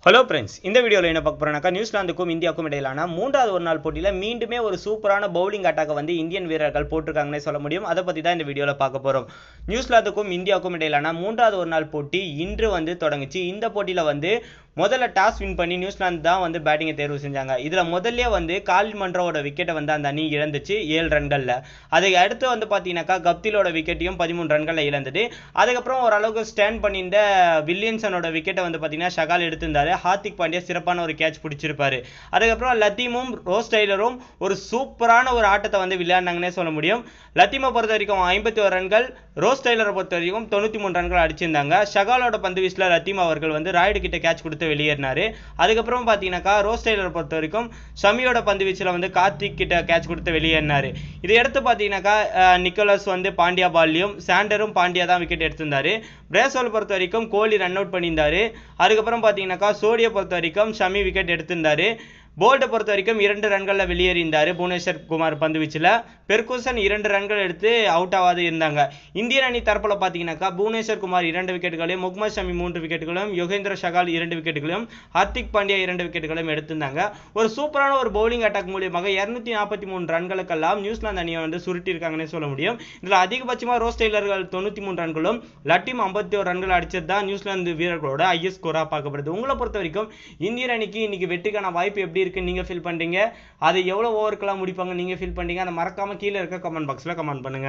Hello friends, இந்த வீடியோவில் என்ன பார்க்க போறோம்னாக்கா நியூசிலாந்துக்கும் இந்தியாவுக்கும் இடையிலான மூன்றாவது ஒரு நாள் போட்டியில் மீண்டுமே ஒரு சூப்பரான பவுலிங் அட்டாக்கை வந்து இந்தியன் வீரர்கள் போட்டிருக்காங்கன்னே சொல்ல முடியும். அதை பற்றி தான் இந்த வீடியோவில் பார்க்க போகிறோம். நியூசிலாந்துக்கும் இந்தியாவுக்கும் இடையிலான மூன்றாவது ஒரு நாள் போட்டி இன்று வந்து தொடங்குச்சு. இந்த போட்டியில் வந்து முதல்ல டாஸ் வின் பண்ணி நியூசிலாந்து தான் வந்து பேட்டிங்கை தேர்வு செஞ்சாங்க. இதில் முதல்ல வந்து காலின் மன்ரோவோட விக்கெட்டை வந்து அந்த அணி இழந்துச்சு 7 ரன்களில். அதுக்கு அடுத்து வந்து பார்த்தீங்கன்னாக்கா கப்திலோட விக்கெட்டையும் 13 ரன்களில் இழந்தது. அதுக்கப்புறம் ஓரளவுக்கு ஸ்டாண்ட் பண்ணியிருந்த வில்லியம்சனோட விக்கெட்டை வந்து பார்த்தீங்கன்னா ஷகால் எடுத்திருந்தாரு. ஹார்திக் பாண்டியா சிறப்பான ஒரு கேட்ச் பிடிச்சிருப்பாரு. அதுக்கப்புறம் லத்தீமும் ரோஸ் டெய்லரும் ஒரு சூப்பரான ஒரு ஆட்டத்தை வந்து விளையாடினாங்கன்னே சொல்ல முடியும். லத்தீமை பொறுத்த வரைக்கும் 51 ரன்கள், ரோஸ் டெய்லரை பொறுத்த வரைக்கும் 93 ரன்கள் அடிச்சிருந்தாங்க. ஷகாலோட பந்து வீசில் லத்தீம் அவர்கள் வந்து ராய்டு கிட்ட கேட்ச் கொடுத்து வெளியேறினாரு. அதுக்கப்புறம் பார்த்தீங்கன்னாக்கா ரோஸ் டெய்லரை பொறுத்த வரைக்கும் ஷமியோட பந்து வீச்சில் வந்து கார்த்திக் கிட்ட கேட்ச் கொடுத்து வெளியேறினாரு. இதை எடுத்து பார்த்தீங்கன்னாக்கா நிக்கோலஸ் வந்து பாண்டியா பால்லையும் சாண்டரும் பாண்டியா தான் விக்கெட் எடுத்திருந்தாரு. பிரேசோல் பொறுத்த வரைக்கும் கோலி ரன் அவுட் பண்ணியிருந்தாரு. அதுக்கப்புறம் பார்த்தீங்கன்னாக்கா சோடியை பொறுத்த வரைக்கும் ஷமி விக்கெட் எடுத்திருந்தாரு. போல்ட்டை பொறுத்த வரைக்கும் 2 ரன்களில் வெளியேறியிருந்தார் புவனேஸ்வர் குமார் பந்து வீச்சில். பெர்குசன் 2 ரன்கள் எடுத்து அவுட் ஆகாது இருந்தாங்க. இந்தியன் அணி தரப்பில் பார்த்தீங்கன்னாக்கா புவனேஸ்வர் குமார் 2 விக்கெட்டுகளையும், முகமது ஷமி 3 விக்கெட்டுகளையும், யோகேந்திர ஷகால் 2 விக்கெட்டுகளையும், ஹார்திக் பாண்டியா 2 விக்கெட்டுகளையும் எடுத்திருந்தாங்க. ஒரு சூப்பரான ஒரு பவுலிங் அட்டாக் மூலியமாக 243 ரன்களுக்கெல்லாம் நியூசிலாந்து அணியை வந்து சுருட்டியிருக்காங்கன்னே சொல்ல முடியும். இதில் அதிகபட்சமாக ரோஸ் டெய்லர்கள் 93 ரன்களும், லட்டீம் 51 ரன்கள் அடிச்சது தான் நியூசிலாந்து வீரர்களோட ஹையஸ்ட் ஸ்கோராக பார்க்கப்படுது. உங்களை பொறுத்த வரைக்கும் இந்தியன் அணிக்கு இன்னைக்கு வெற்றிக்கான வாய்ப்பு எப்படி இருக்கு நீங்க ஃபீல் பண்றீங்க? அது எவ்வளவு ஓவருக்கெல்லாம் முடிப்பாங்க நீங்க ஃபீல் பண்றீங்க? அதை மறக்காம கீழே இருக்க கமெண்ட் பாக்ஸ்ல கமெண்ட் பண்ணுங்க.